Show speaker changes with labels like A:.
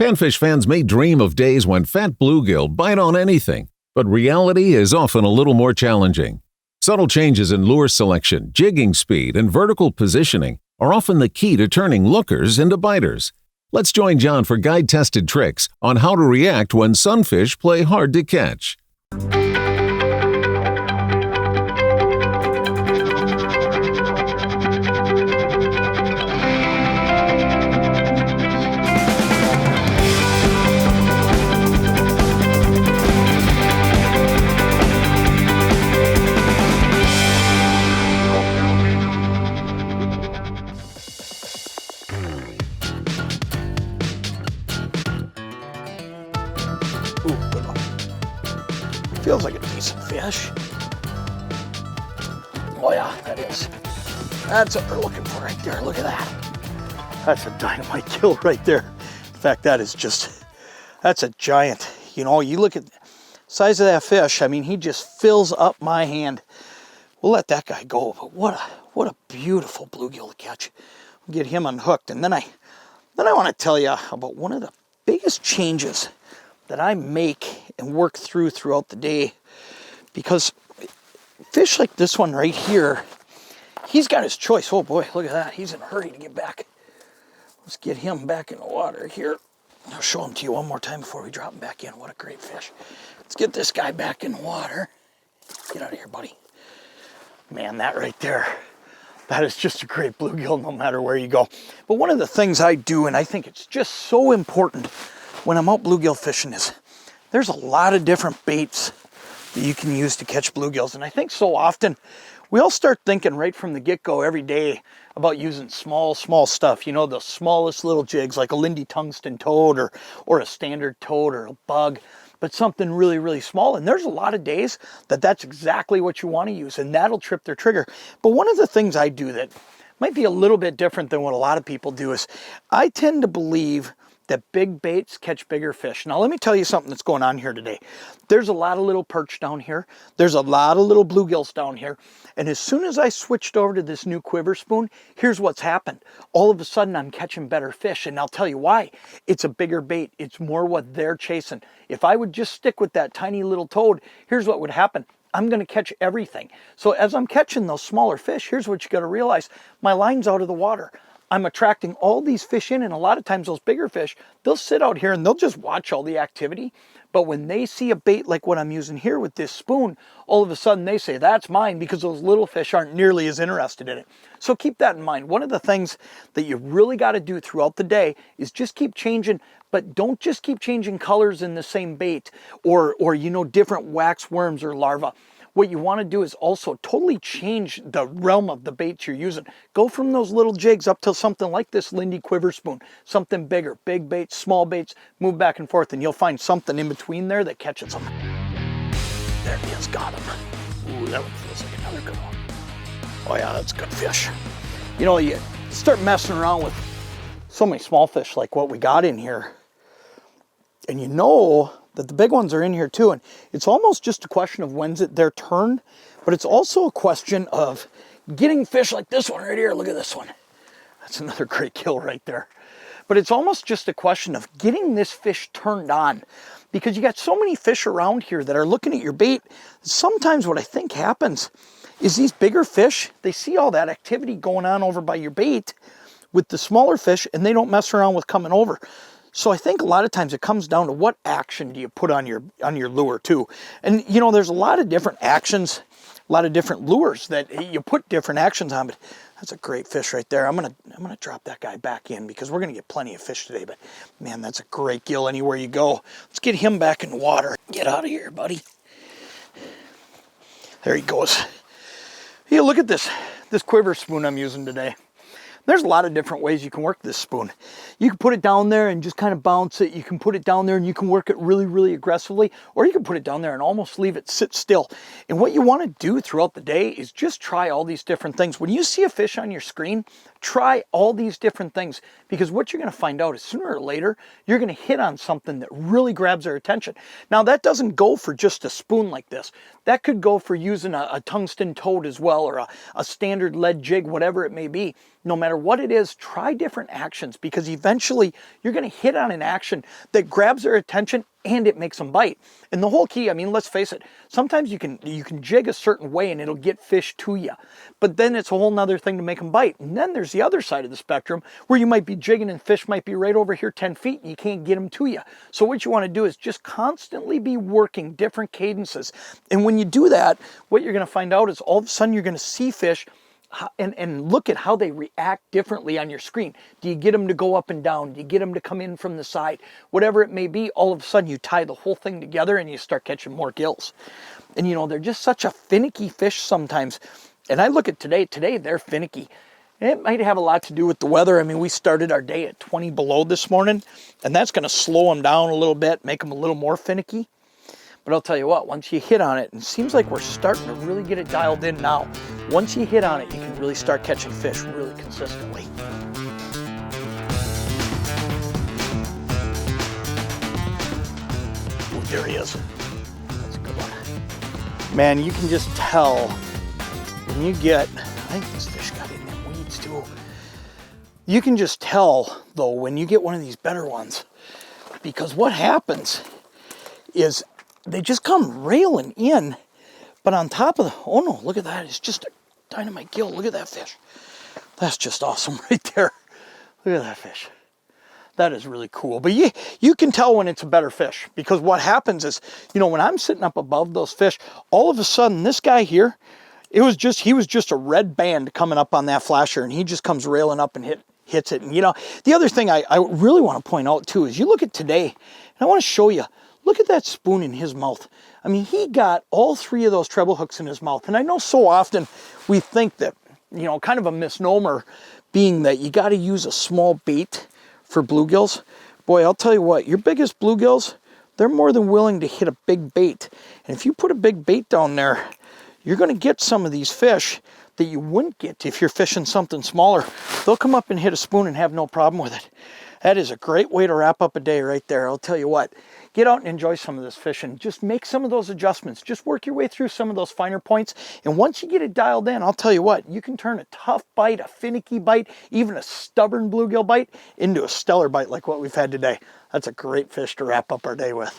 A: Panfish fans may dream of days when fat bluegill bite on anything, but reality is often a little more challenging. Subtle changes in lure selection, jigging speed, and vertical positioning are often the key to turning lookers into biters. Let's join Jon for guide-tested tricks on how to react when sunfish play hard to catch.
B: Ooh, good one. Feels like a decent fish. Oh yeah, that is. That's what we're looking for right there. Look at that. That's a dynamite kill right there. In fact, that's a giant. You know, you look at the size of that fish. I mean, he just fills up my hand. We'll let that guy go, but what a beautiful bluegill to catch. We'll get him unhooked, and then I want to tell you about one of the biggest changes that I make and work throughout the day, because fish like this one right here, he's got his choice. Oh boy, look at that. He's in a hurry to get back. Let's get him back in the water here. I'll show him to you one more time before we drop him back in. What a great fish. Let's get this guy back in the water. Get out of here, buddy. Man, that right there, that is just a great bluegill no matter where you go. But one of the things I do, and I think it's just so important when I'm out bluegill fishing, is there's a lot of different baits that you can use to catch bluegills. And I think so often we all start thinking right from the get-go every day about using small stuff. You know, the smallest little jigs like a Lindy tungsten toad or a standard toad or a bug, but something really, really small. And there's a lot of days that's exactly what you want to use, and that'll trip their trigger. But one of the things I do that might be a little bit different than what a lot of people do is I tend to believe that big baits catch bigger fish. Now let me tell you something that's going on here today. There's a lot of little perch down here. There's a lot of little bluegills down here. And as soon as I switched over to this new quiver spoon, here's what's happened. All of a sudden I'm catching better fish, and I'll tell you why. It's a bigger bait. It's more what they're chasing. If I would just stick with that tiny little toad, here's what would happen. I'm going to catch everything. So as I'm catching those smaller fish, here's what you got to realize. My line's out of the water. I'm attracting all these fish in, and a lot of times those bigger fish, they'll sit out here and they'll just watch all the activity. But when they see a bait like what I'm using here with this spoon, all of a sudden they say, that's mine, because those little fish aren't nearly as interested in it. So keep that in mind. One of the things that you really got to do throughout the day is just keep changing, but don't just keep changing colors in the same bait or you know, different wax worms or larvae. What you want to do is also totally change the realm of the baits you're using. Go from those little jigs up to something like this Lindy quiver spoon, something bigger, big baits, small baits, move back and forth, and you'll find something in between there that catches them. There he is, got him. Ooh, that one feels like another good one. Oh yeah, that's a good fish. You know, you start messing around with so many small fish like what we got in here, and you know that the big ones are in here too, and it's almost just a question of when's it their turn, but it's also a question of getting fish like this one right here. Look at this one. That's another great kill right there. But it's almost just a question of getting this fish turned on, because you got so many fish around here that are looking at your bait. Sometimes what I think happens is these bigger fish, they see all that activity going on over by your bait with the smaller fish, and they don't mess around with coming over. So I think a lot of times it comes down to what action do you put on your lure too. And you know, there's a lot of different actions, a lot of different lures that you put different actions on, but that's a great fish right there. I'm gonna drop that guy back in because we're gonna get plenty of fish today, but man, that's a great gill anywhere you go. Let's get him back in the water. Get out of here, buddy. There he goes. Hey, look at this quiver spoon I'm using today. There's a lot of different ways you can work this spoon. You can put it down there and just kind of bounce it. You can put it down there and you can work it really, really aggressively, or you can put it down there and almost leave it sit still. And what you want to do throughout the day is just try all these different things. When you see a fish on your screen, try all these different things, because what you're going to find out is sooner or later, you're going to hit on something that really grabs their attention. Now, that doesn't go for just a spoon like this. That could go for using a tungsten toad as well, or a standard lead jig, whatever it may be. No matter what it is, try different actions, because eventually you're going to hit on an action that grabs their attention and it makes them bite. And the whole key, I mean, let's face it, sometimes you can jig a certain way and it'll get fish to you, but then it's a whole nother thing to make them bite. And then there's the other side of the spectrum where you might be jigging and fish might be right over here 10 feet and you can't get them to you. So what you want to do is just constantly be working different cadences. And when you do that, what you're going to find out is all of a sudden you're going to see fish and look at how they react differently on your screen. Do you get them to go up and down? Do you get them to come in from the side? Whatever it may be, all of a sudden you tie the whole thing together and you start catching more gills. And you know, they're just such a finicky fish sometimes. And I look at today they're finicky. And it might have a lot to do with the weather. I mean, we started our day at 20 below this morning, and that's going to slow them down a little bit, make them a little more finicky. But I'll tell you what, once you hit on it, and it seems like we're starting to really get it dialed in now. Once you hit on it, you can really start catching fish really consistently. Oh, there he is. That's a good one. Man, you can just tell when you get, I think this fish got in them weeds too. You can just tell, though, when you get one of these better ones, because what happens is they just come railing in, but on top of the, oh no, look at that. It's just a dynamite gill. Look at that fish. That's just awesome right there. Look at that fish. That is really cool. But you can tell when it's a better fish, because what happens is, you know, when I'm sitting up above those fish, all of a sudden this guy here, he was just a red band coming up on that flasher, and he just comes railing up and hits it. And you know, the other thing I really want to point out too is you look at today, and I want to show you. Look at that spoon in his mouth. I mean, he got all three of those treble hooks in his mouth. And I know so often we think that, you know, kind of a misnomer being that you got to use a small bait for bluegills. Boy, I'll tell you what, your biggest bluegills, they're more than willing to hit a big bait. And if you put a big bait down there, you're going to get some of these fish that you wouldn't get if you're fishing something smaller. They'll come up and hit a spoon and have no problem with it. That is a great way to wrap up a day right there. I'll tell you what, get out and enjoy some of this fishing. Just make some of those adjustments. Just work your way through some of those finer points. And once you get it dialed in, I'll tell you what, you can turn a tough bite, a finicky bite, even a stubborn bluegill bite into a stellar bite like what we've had today. That's a great fish to wrap up our day with.